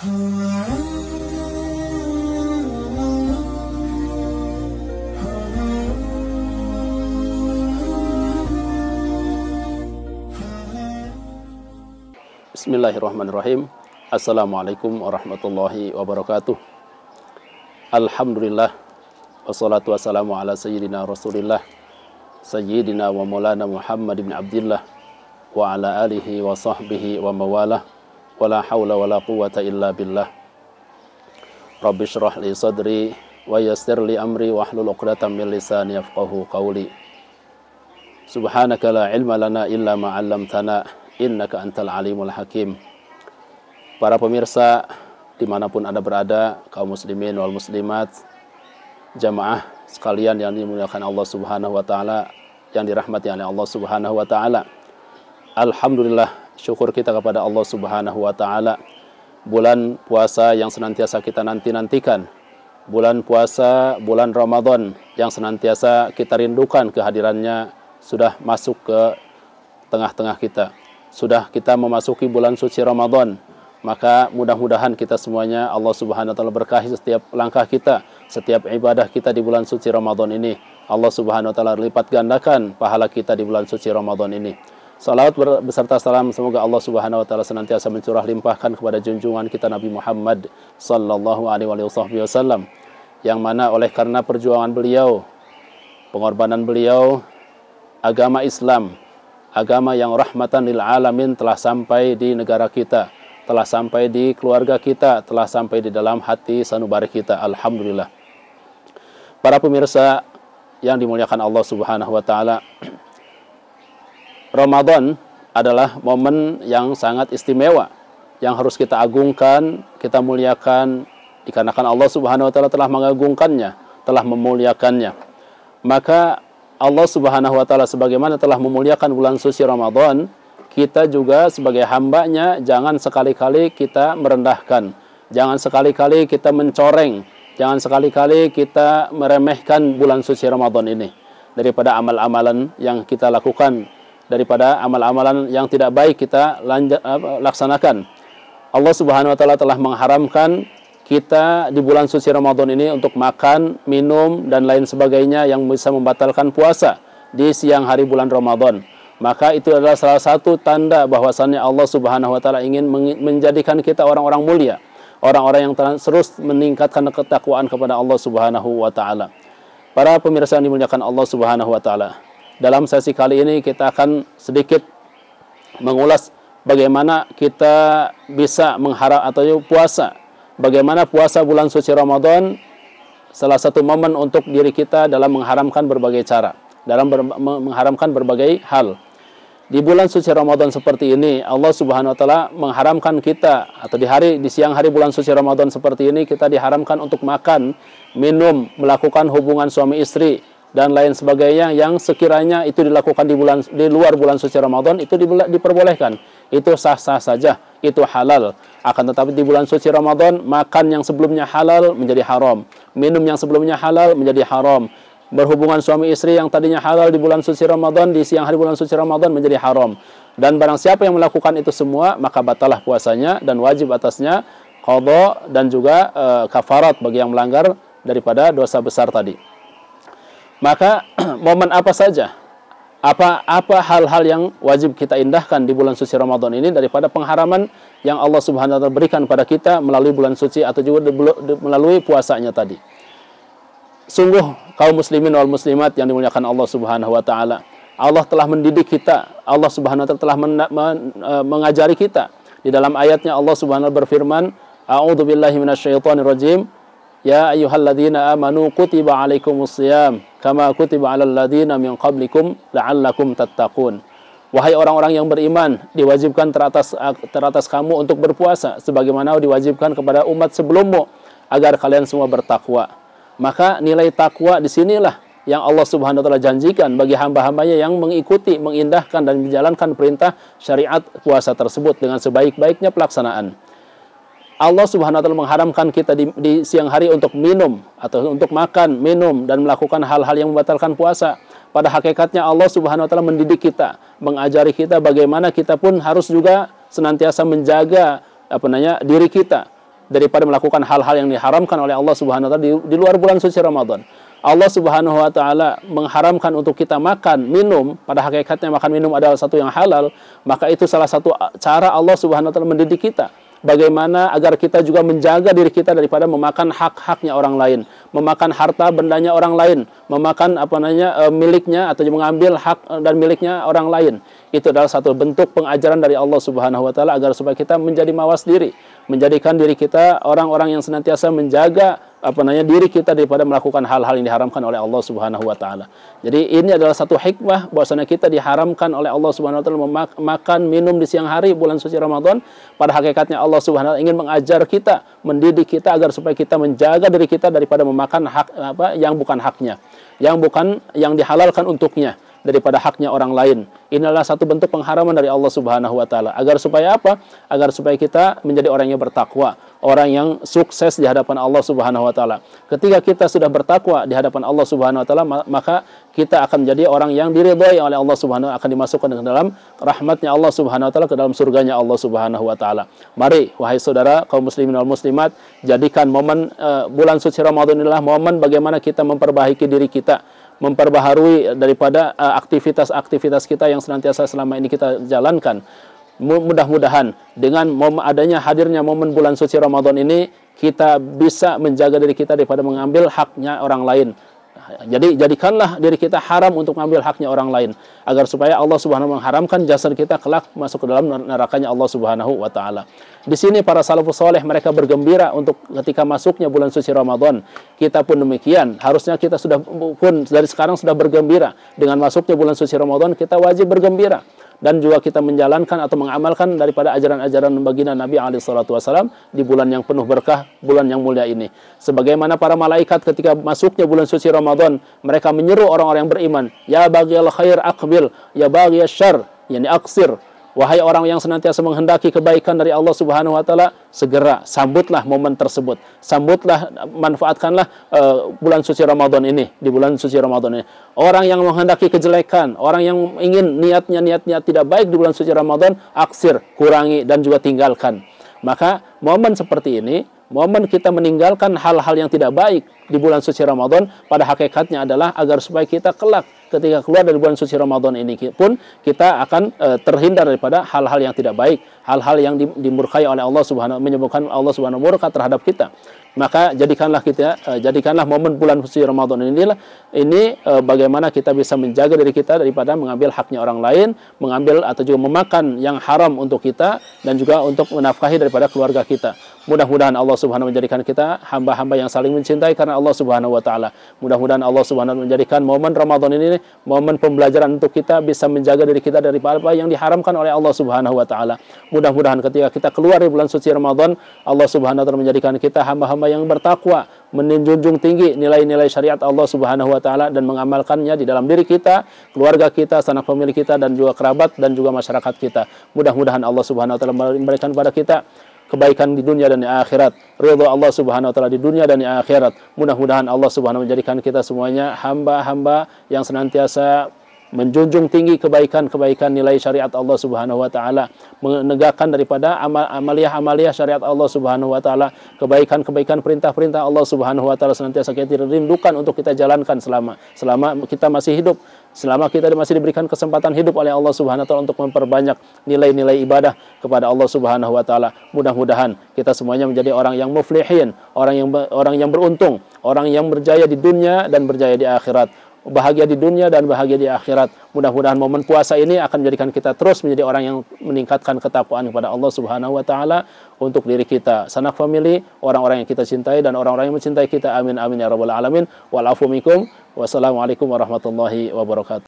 Bismillahirrahmanirrahim. Assalamualaikum warahmatullahi wabarakatuh. Alhamdulillah. Wassalatu wassalamu ala sayyidina Rasulillah Sayyidina wa maulana Muhammad ibn Abdillah wa ala alihi wa sahbihi wa mawalah. Wa la hawla wa la quwata illa billah. Rabbi syrah li sadri wa yassir li amri wa hlul uqdatam min lisani yafqahu qawli. Subhanaka la ilma lana illa ma 'allamtana innaka antal alimul hakim. Para pemirsa dimanapun Anda berada, kaum muslimin wal muslimat, jamaah sekalian yang dimuliakan Allah Subhanahu wa taala, yang dirahmati oleh Allah Subhanahu wa taala. Alhamdulillah, syukur kita kepada Allah Subhanahu wa taala. Bulan puasa yang senantiasa kita nanti-nantikan. Bulan puasa, bulan Ramadan yang senantiasa kita rindukan kehadirannya sudah masuk ke tengah-tengah kita. Sudah kita memasuki bulan suci Ramadan, maka mudah-mudahan kita semuanya Allah Subhanahu wa taala berkahi setiap langkah kita, setiap ibadah kita di bulan suci Ramadan ini. Allah Subhanahu wa taala lipat gandakan pahala kita di bulan suci Ramadan ini. Salawat beserta salam semoga Allah Subhanahu wa taala senantiasa mencurah limpahkan kepada junjungan kita Nabi Muhammad sallallahu alaihi wasallam, yang mana oleh karena perjuangan beliau, pengorbanan beliau, agama Islam, agama yang rahmatan lil alamin telah sampai di negara kita, telah sampai di keluarga kita, telah sampai di dalam hati sanubari kita. Alhamdulillah. Para pemirsa yang dimuliakan Allah Subhanahu wa taala, Ramadan adalah momen yang sangat istimewa, yang harus kita agungkan, kita muliakan, dikarenakan Allah Subhanahu wa taala telah mengagungkannya, telah memuliakannya. Maka Allah Subhanahu wa taala sebagaimana telah memuliakan bulan suci Ramadan, kita juga sebagai hambanya jangan sekali-kali kita merendahkan, jangan sekali-kali kita mencoreng, jangan sekali-kali kita meremehkan bulan suci Ramadan ini. Daripada amal-amalan yang kita lakukan, daripada amal-amalan yang tidak baik kita laksanakan. Allah Subhanahu wa taala telah mengharamkan kita di bulan suci Ramadan ini untuk makan, minum, dan lain sebagainya yang bisa membatalkan puasa di siang hari bulan Ramadan. Maka itu adalah salah satu tanda bahwasannya Allah Subhanahu wa taala ingin menjadikan kita orang-orang mulia, orang-orang yang terus meningkatkan ketakwaan kepada Allah Subhanahu wa taala. Para pemirsa yang dimuliakan Allah Subhanahu wa taala, dalam sesi kali ini kita akan sedikit mengulas bagaimana kita bisa mengharap atau puasa. Bagaimana puasa bulan suci Ramadan salah satu momen untuk diri kita dalam mengharamkan berbagai cara, dalam mengharamkan berbagai hal. Di bulan suci Ramadan seperti ini, Allah Subhanahu wa taala mengharamkan kita, atau di siang hari bulan suci Ramadan seperti ini kita diharamkan untuk makan, minum, melakukan hubungan suami istri dan lain sebagainya yang sekiranya itu dilakukan di luar bulan suci Ramadan itu diperbolehkan. Itu sah-sah saja, itu halal. Akan tetapi di bulan suci Ramadan, makan yang sebelumnya halal menjadi haram, minum yang sebelumnya halal menjadi haram, berhubungan suami istri yang tadinya halal di bulan suci Ramadan, di siang hari bulan suci Ramadan menjadi haram. Dan barang siapa yang melakukan itu semua, maka batalah puasanya dan wajib atasnya qadha dan juga kafarat bagi yang melanggar daripada dosa besar tadi. Maka momen apa saja, apa hal-hal yang wajib kita indahkan di bulan suci Ramadan ini daripada pengharaman yang Allah Subhanahu wa taala berikan pada kita melalui bulan suci atau juga melalui puasanya tadi. Sungguh kaum muslimin wal muslimat yang dimuliakan Allah Subhanahu wa taala, Allah telah mendidik kita, Allah Subhanahu wa taala telah mengajari kita. Di dalam ayatnya Allah Subhanahu wa taala berfirman, a'udzubillahi minasyaitonir rajim. Ya ayyuhalladzina amanu kutiba alaikumusiyam kama kutiba alal ladzina min qablikum la'allakum tattaqun. Wahai orang-orang yang beriman, diwajibkan teratas kamu untuk berpuasa sebagaimana diwajibkan kepada umat sebelummu agar kalian semua bertakwa. Maka nilai takwa di sinilah yang Allah Subhanahu wa taala janjikan bagi hamba-hambanya yang mengikuti, mengindahkan dan menjalankan perintah syariat puasa tersebut dengan sebaik-baiknya pelaksanaan. Allah Subhanahu wa taala mengharamkan kita di siang hari untuk minum atau untuk makan, minum dan melakukan hal-hal yang membatalkan puasa. Pada hakikatnya Allah Subhanahu wa taala mendidik kita, mengajari kita bagaimana kita pun harus juga senantiasa menjaga diri kita daripada melakukan hal-hal yang diharamkan oleh Allah Subhanahu wa taala di luar bulan suci Ramadan. Allah Subhanahu wa taala mengharamkan untuk kita makan, minum, pada hakikatnya makan minum adalah satu yang halal, maka itu salah satu cara Allah Subhanahu wa taala mendidik kita. Bagaimana agar kita juga menjaga diri kita daripada memakan hak-haknya orang lain, memakan harta bendanya orang lain, memakan miliknya atau mengambil hak dan miliknya orang lain. Itu adalah satu bentuk pengajaran dari Allah Subhanahu wa taala agar supaya kita menjadi mawas diri, menjadikan diri kita orang-orang yang senantiasa menjaga diri kita daripada melakukan hal-hal yang diharamkan oleh Allah Subhanahu wa taala. Jadi ini adalah satu hikmah bahwasanya kita diharamkan oleh Allah Subhanahu wa taala makan minum di siang hari bulan suci Ramadan. Pada hakikatnya Allah Subhanahu wa taala ingin mengajar kita, mendidik kita agar supaya kita menjaga diri kita daripada memakan hak yang bukan haknya, yang bukan yang dihalalkan untuknya, daripada haknya orang lain. Ini adalah satu bentuk pengharaman dari Allah Subhanahu wa taala. Agar supaya apa? Agar supaya kita menjadi orang yang bertakwa, orang yang sukses di hadapan Allah Subhanahu wa taala. Ketika kita sudah bertakwa di hadapan Allah Subhanahu wa taala, maka kita akan menjadi orang yang diridhai oleh Allah Subhanahu wa taala, akan dimasukkan ke dalam rahmatnya Allah Subhanahu wa taala, ke dalam surganya Allah Subhanahu wa taala. Mari wahai saudara kaum muslimin wal muslimat, jadikan momen bulan suci Ramadan inilah momen bagaimana kita memperbaiki diri kita, memperbaharui daripada aktivitas-aktivitas kita yang senantiasa selama ini kita jalankan. Mudah-mudahan dengan adanya hadirnya momen bulan suci Ramadan ini, kita bisa menjaga diri kita daripada mengambil haknya orang lain. Jadi jadikanlah diri kita haram untuk mengambil haknya orang lain, agar supaya Allah Subhanahu wa taala mengharamkan jasad kita kelak masuk ke dalam nerakanya Allah Subhanahu wa taala. Di sini para salafus saleh mereka bergembira untuk ketika masuknya bulan suci Ramadan. Kita pun demikian. Harusnya kita sudah pun dari sekarang sudah bergembira dengan masuknya bulan suci Ramadan. Kita wajib bergembira dan juga kita menjalankan atau mengamalkan daripada ajaran-ajaran baginda Nabi SAW di bulan yang penuh berkah, bulan yang mulia ini. Sebagaimana para malaikat ketika masuknya bulan suci Ramadan, mereka menyeru orang-orang yang beriman, ya baghiyal khair aqbil, ya baghiyal syarr, yani aqsir. Wahai orang yang senantiasa menghendaki kebaikan dari Allah Subhanahu wa taala, segera sambutlah momen tersebut. Sambutlah, manfaatkanlah bulan suci Ramadan ini, di bulan suci Ramadan ini. Orang yang menghendaki kejelekan, orang yang ingin niat-niat tidak baik di bulan suci Ramadan, aksir, kurangi dan juga tinggalkan. Maka momen seperti ini, momen kita meninggalkan hal-hal yang tidak baik di bulan suci Ramadan, pada hakikatnya adalah agar supaya kita kelak ketika keluar dari bulan suci Ramadan ini pun kita akan terhindar daripada hal-hal yang tidak baik, hal-hal yang dimurkai oleh Allah Subhanahu, menyebabkan Allah Subhanahu murka terhadap kita. Maka jadikanlah momen bulan suci Ramadan ini bagaimana kita bisa menjaga diri kita daripada mengambil haknya orang lain, mengambil atau juga memakan yang haram untuk kita, dan juga untuk menafkahi daripada keluarga kita. Mudah-mudahan Allah Subhanahu menjadikan kita hamba-hamba yang saling mencintai karena Allah Subhanahu wa taala. Mudah-mudahan Allah Subhanahu menjadikan momen Ramadan ini momen pembelajaran untuk kita bisa menjaga diri kita dari apa yang diharamkan oleh Allah Subhanahu wa taala. Mudah-mudahan ketika kita keluar dari bulan suci Ramadan, Allah Subhanahu wa taala menjadikan kita hamba-hamba yang bertakwa, menjunjung tinggi nilai-nilai syariat Allah Subhanahu wa taala dan mengamalkannya di dalam diri kita, keluarga kita, sanak famili kita, dan juga kerabat dan juga masyarakat kita. Mudah-mudahan Allah Subhanahu wa taala memberikan kepada kita kebaikan di dunia dan di akhirat, ridha Allah Subhanahu wa taala di dunia dan di akhirat. Mudah-mudahan Allah Subhanahu menjadikan kita semuanya hamba-hamba yang senantiasa menjunjung tinggi kebaikan-kebaikan nilai syariat Allah Subhanahu wa taala, menegakkan daripada amaliyah-amaliyah syariat Allah Subhanahu wa taala, kebaikan-kebaikan perintah-perintah Allah Subhanahu wa taala senantiasa kita rindukan untuk kita jalankan selama kita masih hidup, selama kita masih diberikan kesempatan hidup oleh Allah Subhanahu wa taala untuk memperbanyak nilai-nilai ibadah kepada Allah Subhanahu wa taala. Mudah-mudahan kita semuanya menjadi orang yang muflihin, orang yang beruntung, orang yang berjaya di dunia dan berjaya di akhirat, bahagia di dunia dan bahagia di akhirat. Mudah-mudahan momen puasa ini akan menjadikan kita terus menjadi orang yang meningkatkan ketakwaan kepada Allah Subhanahu wa taala untuk diri kita, sanak famili, orang-orang yang kita cintai dan orang-orang yang mencintai kita. Amin amin ya rabbal alamin. Wal afu minkum. Wassalamualaikum warahmatullahi wabarakatuh.